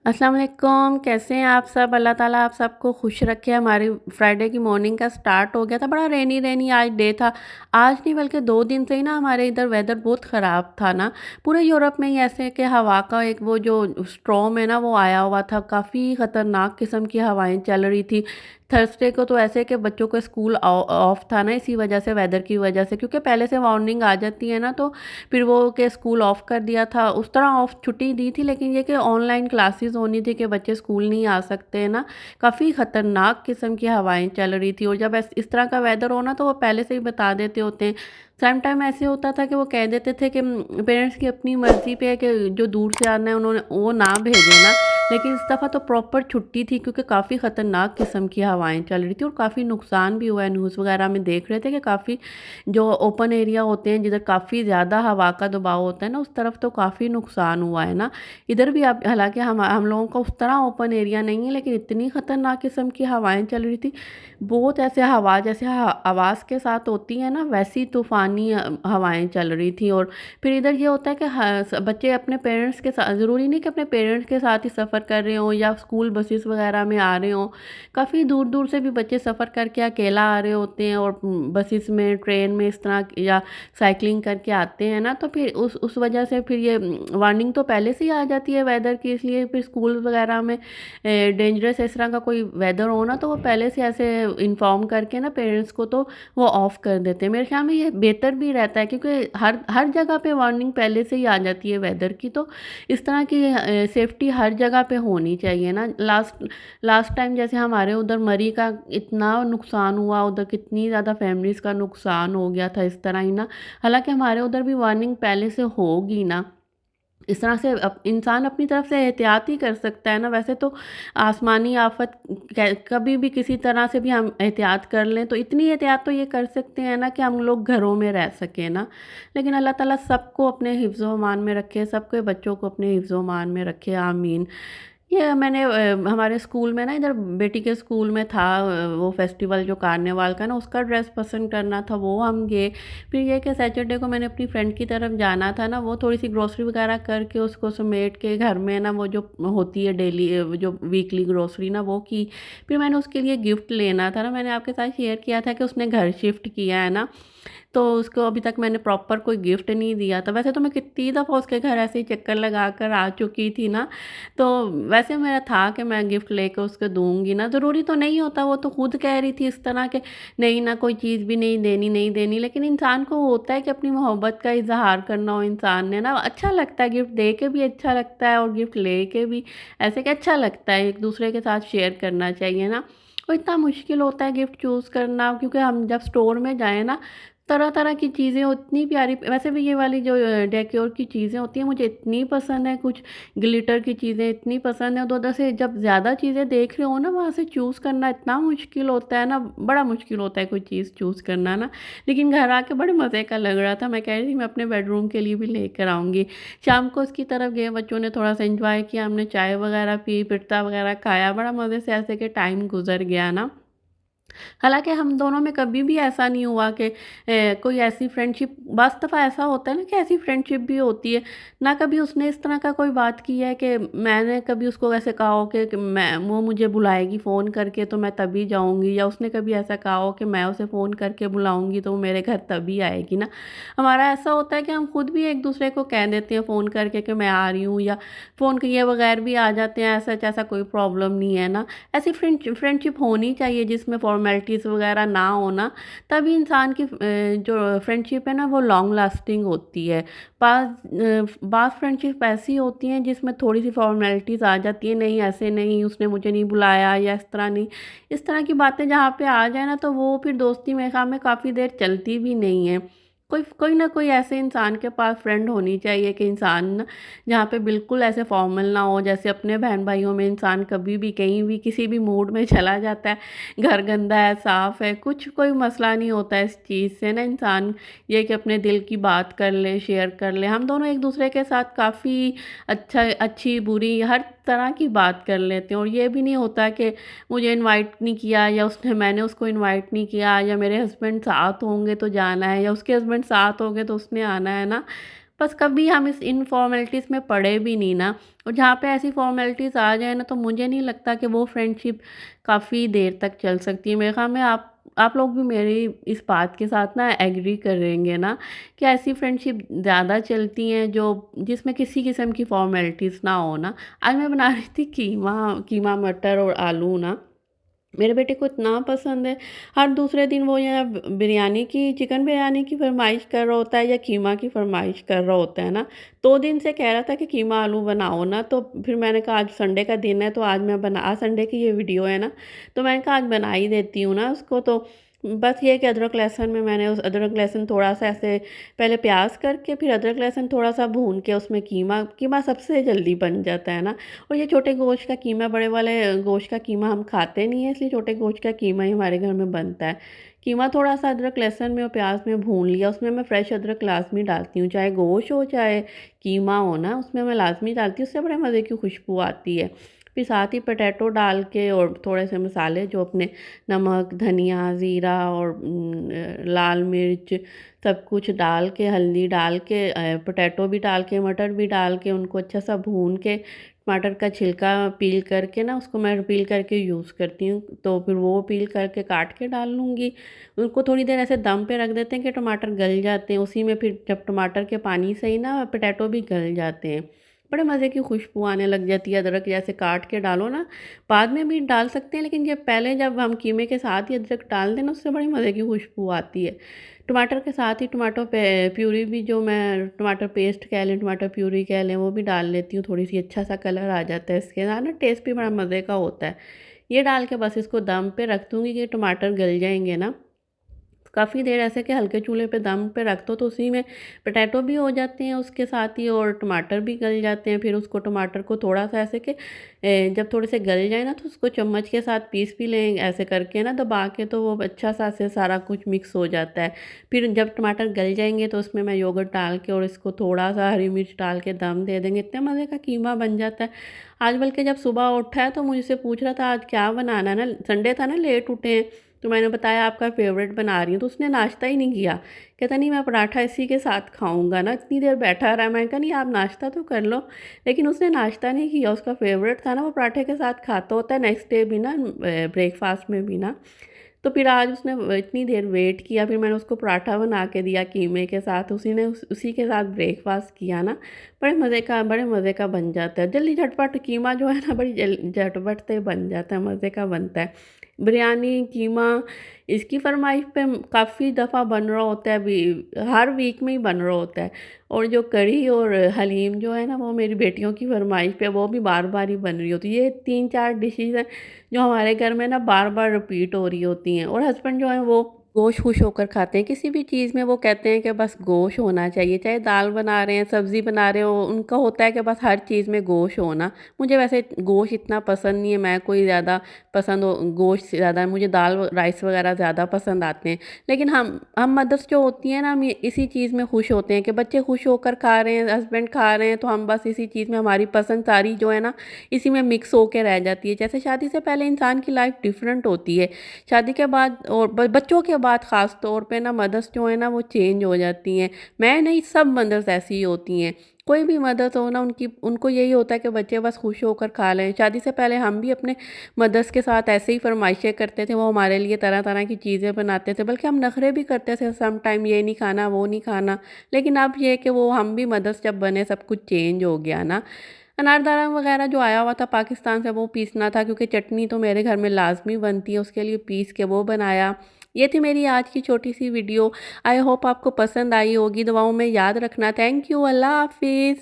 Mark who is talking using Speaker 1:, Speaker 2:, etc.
Speaker 1: अस्सलाम वालेकुम, कैसे हैं आप सब? अल्लाह ताला आप सबको खुश रखे। हमारी फ्राइडे की मॉर्निंग का स्टार्ट हो गया था। बड़ा रेनी रेनी आज डे था। आज नहीं बल्कि 2 दिन से ही ना हमारे इधर वेदर बहुत ख़राब था ना। पूरे यूरोप में ही ऐसे कि हवा का एक वो जो स्टॉर्म है ना वो आया हुआ था। काफ़ी ख़तरनाक किस्म की हवाएं चल रही थी। थर्सडे को तो ऐसे कि बच्चों का स्कूल ऑफ था ना, इसी वजह से, वेदर की वजह से, क्योंकि पहले से वार्निंग आ जाती है ना, तो फिर वो के स्कूल ऑफ कर दिया था। उस तरह ऑफ छुट्टी दी थी, लेकिन ये कि ऑनलाइन क्लासेस होनी थी कि बच्चे स्कूल नहीं आ सकते हैं ना। काफ़ी ख़तरनाक किस्म की हवाएं चल रही थी, और जब इस तरह का वेदर हो ना तो वो पहले से ही बता देते होते हैं। सम टाइम ऐसे होता था कि वो कह देते थे कि पेरेंट्स की अपनी मर्ज़ी पे है कि जो दूर से आना है उन्होंने वो ना भेजें ना। लेकिन इस दफ़ा तो प्रॉपर छुट्टी थी, क्योंकि काफ़ी ख़तरनाक किस्म की हवाएं चल रही थी और काफ़ी नुकसान भी हुआ है। न्यूज़ वगैरह में देख रहे थे कि काफ़ी जो ओपन एरिया होते हैं जिधर काफ़ी ज़्यादा हवा का दबाव होता है ना, उस तरफ तो काफ़ी नुकसान हुआ है ना। इधर भी अब हालांकि हम लोगों का उस तरह ओपन एरिया नहीं है, लेकिन इतनी ख़तरनाक किस्म की हवाएं चल रही थी। बहुत ऐसे हवा जैसे आवाज़ के साथ होती है ना, वैसी तूफ़ानी हवाएं चल रही थी। और फिर इधर ये होता है कि बच्चे अपने पेरेंट्स के साथ, ज़रूरी नहीं कि अपने पेरेंट्स के साथ ही सफ़र कर रहे हों या स्कूल बसेस वगैरह में आ रहे हों। काफ़ी दूर दूर से भी बच्चे सफ़र करके अकेला आ रहे होते हैं, और बसेस में, ट्रेन में इस तरह या साइकिलिंग करके आते हैं ना, तो फिर उस वजह से फिर ये वार्निंग तो पहले से ही आ जाती है वेदर की। इसलिए फिर स्कूल वगैरह में डेंजरस इस तरह का कोई वेदर हो ना, तो वो पहले से ऐसे इन्फॉर्म करके ना पेरेंट्स को तो वो ऑफ़ कर देते हैं। मेरे ख्याल में ये बेहतर भी रहता है, क्योंकि हर हर जगह पे वार्निंग पहले से ही आ जाती है वेदर की, तो इस तरह की सेफ्टी हर जगह पे होनी चाहिए ना। लास्ट टाइम जैसे हमारे उधर मरी का इतना नुकसान हुआ, उधर कितनी ज़्यादा फैमिलीज़ का नुकसान हो गया था इस तरह ही ना। हालांकि हमारे उधर भी वार्निंग पहले से होगी ना। इस तरह से इंसान अपनी तरफ से एहतियात ही कर सकता है ना। वैसे तो आसमानी आफत कभी भी किसी तरह से भी हम एहतियात कर लें तो इतनी एहतियात तो ये कर सकते हैं ना कि हम लोग घरों में रह सकें ना। लेकिन अल्लाह ताला सबको अपने हिफ्ज़ व अमान में रखे, सबके बच्चों को अपने हिफ्ज़ व अमान में रखे, आमीन। ये मैंने हमारे स्कूल में ना, इधर बेटी के स्कूल में था वो फेस्टिवल जो कार्निवाल का ना, उसका ड्रेस पसंद करना था, वो हम गए। फिर ये कि सैटरडे को मैंने अपनी फ्रेंड की तरफ जाना था ना, वो थोड़ी सी ग्रोसरी वगैरह करके उसको समेट के घर में ना, वो जो होती है डेली जो वीकली ग्रोसरी ना, वो की। फिर मैंने उसके लिए गिफ्ट लेना था ना, मैंने आपके साथ शेयर किया था कि उसने घर शिफ्ट किया है ना, तो उसको अभी तक मैंने प्रॉपर कोई गिफ्ट नहीं दिया था। वैसे तो मैं कितनी दफ़ा उसके घर ऐसे ही चक्कर लगा कर आ चुकी थी ना, तो वैसे मेरा था कि मैं गिफ्ट लेकर उसको दूँगी ना। ज़रूरी तो नहीं होता, वो तो खुद कह रही थी इस तरह के नहीं ना, कोई चीज़ भी नहीं देनी, नहीं देनी। लेकिन इंसान को होता है कि अपनी मोहब्बत का इज़हार करना हो इंसान ने ना, अच्छा लगता है। गिफ्ट दे के भी अच्छा लगता है और गिफ्ट ले के भी ऐसे कि अच्छा लगता है। एक दूसरे के साथ शेयर करना चाहिए ना। और इतना मुश्किल होता है गिफ्ट चूज़ करना, क्योंकि हम जब स्टोर में जाएँ ना, तरह तरह की चीज़ें उतनी प्यारी, वैसे भी ये वाली जो डेकोर की चीज़ें होती हैं मुझे इतनी पसंद है। कुछ ग्लिटर की चीज़ें इतनी पसंद है, तो उधर से जब ज़्यादा चीज़ें देख रहे हो ना, वहाँ से चूज़ करना इतना मुश्किल होता है ना, बड़ा मुश्किल होता है कोई चीज़ चूज़ करना ना। लेकिन घर आके बड़े मज़े का लग रहा था। मैं कह रही थी मैं अपने बेडरूम के लिए भी लेकर आऊँगी। शाम को उसकी तरफ गए, बच्चों ने थोड़ा सा एंजॉय किया, हमने चाय वगैरह पी, पिस्ता वगैरह खाया, बड़ा मज़े से ऐसे के टाइम गुजर गया ना। हालाँकि हम दोनों में कभी भी ऐसा नहीं हुआ कि कोई ऐसी फ्रेंडशिप, बस दफ़ा ऐसा होता है ना कि ऐसी फ्रेंडशिप भी होती है ना, कभी उसने इस तरह का कोई बात की है कि मैंने कभी उसको ऐसे कहा हो कि मैं, वो मुझे बुलाएगी फ़ोन करके तो मैं तभी जाऊँगी, या उसने कभी ऐसा कहा हो कि मैं उसे फ़ोन करके बुलाऊँगी तो वो मेरे घर तभी आएगी ना। हमारा ऐसा होता है कि हम खुद भी एक दूसरे को कह देते हैं फ़ोन करके कि मैं आ रही हूँ, या फ़ोन किए बगैर भी आ जाते हैं, ऐसा कोई प्रॉब्लम नहीं है ना। ऐसी फ्रेंडशिप होनी चाहिए जिसमें फॉर्मेलिटीज़ वगैरह ना हो ना, तभी इंसान की जो फ्रेंडशिप है ना वो लॉन्ग लास्टिंग होती है। बाज़ फ्रेंडशिप ऐसी होती हैं जिसमें थोड़ी सी फॉर्मेलिटीज़ आ जाती है, नहीं ऐसे नहीं, उसने मुझे नहीं बुलाया, या इस तरह नहीं, इस तरह की बातें जहाँ पे आ जाए ना, तो वो फिर दोस्ती मेरे ख्याल में काफ़ी देर चलती भी नहीं है। कोई कोई ना कोई ऐसे इंसान के पास फ्रेंड होनी चाहिए कि इंसान ना, जहाँ पे बिल्कुल ऐसे फॉर्मल ना हो। जैसे अपने बहन भाइयों में इंसान कभी भी कहीं भी किसी भी मूड में चला जाता है, घर गंदा है, साफ़ है, कुछ कोई मसला नहीं होता है इस चीज़ से ना। इंसान ये कि अपने दिल की बात कर ले, शेयर कर ले। हम दोनों एक दूसरे के साथ काफ़ी अच्छी बुरी हर तरह की बात कर लेते हैं, और ये भी नहीं होता कि मुझे इनवाइट नहीं किया, या मैंने उसको इनवाइट नहीं किया, या मेरे हस्बैंड साथ होंगे तो जाना है, या उसके हस्बैंड साथ होंगे तो उसने आना है ना। बस कभी हम इस इन फॉर्मेलिटीज़ में पड़े भी नहीं ना, और जहाँ पे ऐसी फॉर्मेलिटीज़ आ जाए ना, तो मुझे नहीं लगता कि वो फ्रेंडशिप काफ़ी देर तक चल सकती है। मेरे ख़्याल में आप लोग भी मेरी इस बात के साथ ना एग्री करेंगे ना, कि ऐसी फ्रेंडशिप ज़्यादा चलती हैं जो जिसमें किसी किस्म की फॉर्मेलिटीज़ ना हो ना। आज मैं बना रही थी कीमा कीमा मटर और आलू ना, मेरे बेटे को इतना पसंद है। हर दूसरे दिन वो या बिरयानी की चिकन बिरयानी की फ़रमाइश कर रहा होता है या कीमा की फ़रमाइश कर रहा होता है ना। 2 दिन से कह रहा था कि कीमा आलू बनाओ ना, तो फिर मैंने कहा आज संडे का दिन है, तो आज मैं बना आज संडे की ये वीडियो है ना, तो मैंने कहा आज बना ही देती हूँ ना उसको। तो बस ये है कि अदरक लहसुन में मैंने उस अदरक लहसुन थोड़ा-सा ऐसे पहले प्याज़ करके फिर अदरक लहसुन थोड़ा-सा भून के उसमें कीमा कीमा सबसे जल्दी बन जाता है ना। और ये छोटे गोश्त का कीमा, बड़े वाले गोश्त का कीमा हम खाते नहीं हैं, इसलिए छोटे गोश्त का कीमा ही हमारे घर में बनता है। कीमा थोड़ा-सा अदरक लहसुन में और प्याज़ में भून लिया, उसमें मैं फ्रेश अदरक लाज़मी डालती हूँ, चाहे गोश्त हो चाहे कीमा हो ना, उसमें मैं लाज़मी डालती हूँ, उससे बड़े मज़े की खुशबू आती है। फिर साथ ही पोटैटो डाल के और थोड़े से मसाले जो अपने नमक, धनिया, ज़ीरा और लाल मिर्च सब कुछ डाल के, हल्दी डाल के, पोटैटो भी डाल के, मटर भी डाल के, उनको अच्छा सा भून के, टमाटर का छिलका पील करके ना, उसको मैं पील करके यूज़ करती हूँ, तो फिर वो पील करके काट के डाल लूँगी। उनको थोड़ी देर ऐसे दम पे रख देते हैं कि टमाटर गल जाते हैं, उसी में फिर जब टमाटर के पानी से ही ना पोटैटो भी गल जाते हैं। बड़े मज़े की खुशबू आने लग जाती है, अदरक जैसे काट के डालो ना, बाद में भी डाल सकते हैं, लेकिन जब हम कीमे के साथ ही अदरक डाल दें ना, उससे बड़ी मज़े की खुशबू आती है। टमाटर के साथ ही टमाटो पे प्यूरी भी, जो मैं टमाटर पेस्ट कह लें, टमाटर प्यूरी कह लें, वो भी डाल लेती हूँ, थोड़ी-सी अच्छा सा कलर आ जाता है इसके साथ ना, टेस्ट भी बड़ा मज़े का होता है। ये डाल के बस इसको दम पे रख दूँगी कि टमाटर गल जाएँगे ना। काफ़ी देर ऐसे कि हल्के चूल्हे पे दम पे रख दो, तो उसी में पोटैटो भी हो जाते हैं उसके साथ ही, और टमाटर भी गल जाते हैं। फिर उसको टमाटर को थोड़ा-सा ऐसे कि जब थोड़े से गल जाए ना, तो उसको चम्मच के साथ पीस भी लें ऐसे करके ना दबा के, तो वो अच्छा-सा ऐसे सारा कुछ मिक्स हो जाता है। फिर जब टमाटर गल जाएँगे तो उसमें मैं योगर्ट डाल के और इसको थोड़ा-सा हरी मिर्च डाल के दम दे देंगे, इतने मज़े का कीमा बन जाता है। आज बल्कि जब सुबह उठा है तो मुझसे पूछ रहा था आज क्या बनाना है ना, संडे था ना, लेट उठे हैं, तो मैंने बताया आपका फ़ेवरेट बना रही हूँ, तो उसने नाश्ता ही नहीं किया। कहता नहीं मैं पराठा इसी के साथ खाऊँगा ना, इतनी देर बैठा रहा। मैंने कहा नहीं आप नाश्ता तो कर लो, लेकिन उसने नाश्ता नहीं किया, उसका फ़ेवरेट था ना, वो पराठे के साथ खाता होता है नेक्स्ट डे भी ना, ब्रेकफ़ास्ट में भी ना। तो फिर आज उसने इतनी देर वेट किया, फिर मैंने उसको पराठा बना के दिया कीमे के साथ, उसी के साथ ब्रेकफ़ास्ट किया ना, बड़े मज़े का बन जाता है। जल्दी झटपट कीमा जो है ना, बड़ी झटपट से बन जाता है, मज़े का बनता है। बिरयानी, कीमा इसकी फ़रमाइश पे काफ़ी दफ़ा बन रहा होता है, हर वीक में ही बन रहा होता है। और जो कढ़ी और हलीम जो है ना, वो मेरी बेटियों की फ़रमाइश पे वो भी बार-बार ही बन रही होती है। ये 3-4 डिशेज़ हैं जो हमारे घर में ना बार-बार रिपीट हो रही होती हैं, और हस्बैंड जो हैं वो गोश्त खुश होकर खाते हैं। किसी भी चीज़ में वो कहते हैं कि बस गोश्त होना चाहिए, चाहे दाल बना रहे हैं, सब्ज़ी बना रहे हो, उनका होता है कि बस हर चीज़ में गोश्त हो ना। मुझे वैसे गोश्त इतना पसंद नहीं है, मैं कोई ज़्यादा पसंद हो गोश्त से ज़्यादा मुझे दाल राइस वगैरह ज़्यादा पसंद आते हैं। लेकिन हम मदर्स जो होती हैं ना, हम इसी चीज़ में खुश होते हैं कि बच्चे खुश होकर खा रहे हैं, हस्बैंड खा रहे हैं, तो हम बस इसी चीज़ में, हमारी पसंद सारी जो है ना, इसी में मिक्स होके रह जाती है। जैसे शादी से पहले इंसान की लाइफ डिफरेंट होती है, शादी के बाद और बच्चों के बाद ख़ास तौर पे ना मदर्स जो है ना, वो चेंज हो जाती हैं। मैं नहीं, सब मदर्स ऐसी ही होती हैं। कोई भी मदर्स हो ना, उनको यही होता है कि बच्चे बस खुश होकर खा लें। शादी से पहले हम भी अपने मदर्स के साथ ऐसे ही फ़रमाइशें करते थे, वो हमारे लिए तरह-तरह की चीज़ें बनाते थे, बल्कि हम नखरे भी करते थे सम टाइम, ये नहीं खाना, वो नहीं खाना। लेकिन अब ये है कि वो हम भी मदर्स जब बने, सब कुछ चेंज हो गया ना। अनारदाना वगैरह जो आया हुआ था पाकिस्तान से, वो पीसना था, क्योंकि चटनी तो मेरे घर में लाज़मी बनती है, उसके लिए पीस के वो बनाया। ये थी मेरी आज की छोटी-सी वीडियो। आई होप आपको पसंद आई होगी। दुआओं में याद रखना। Thank you. अल्लाह हाफ़िज़।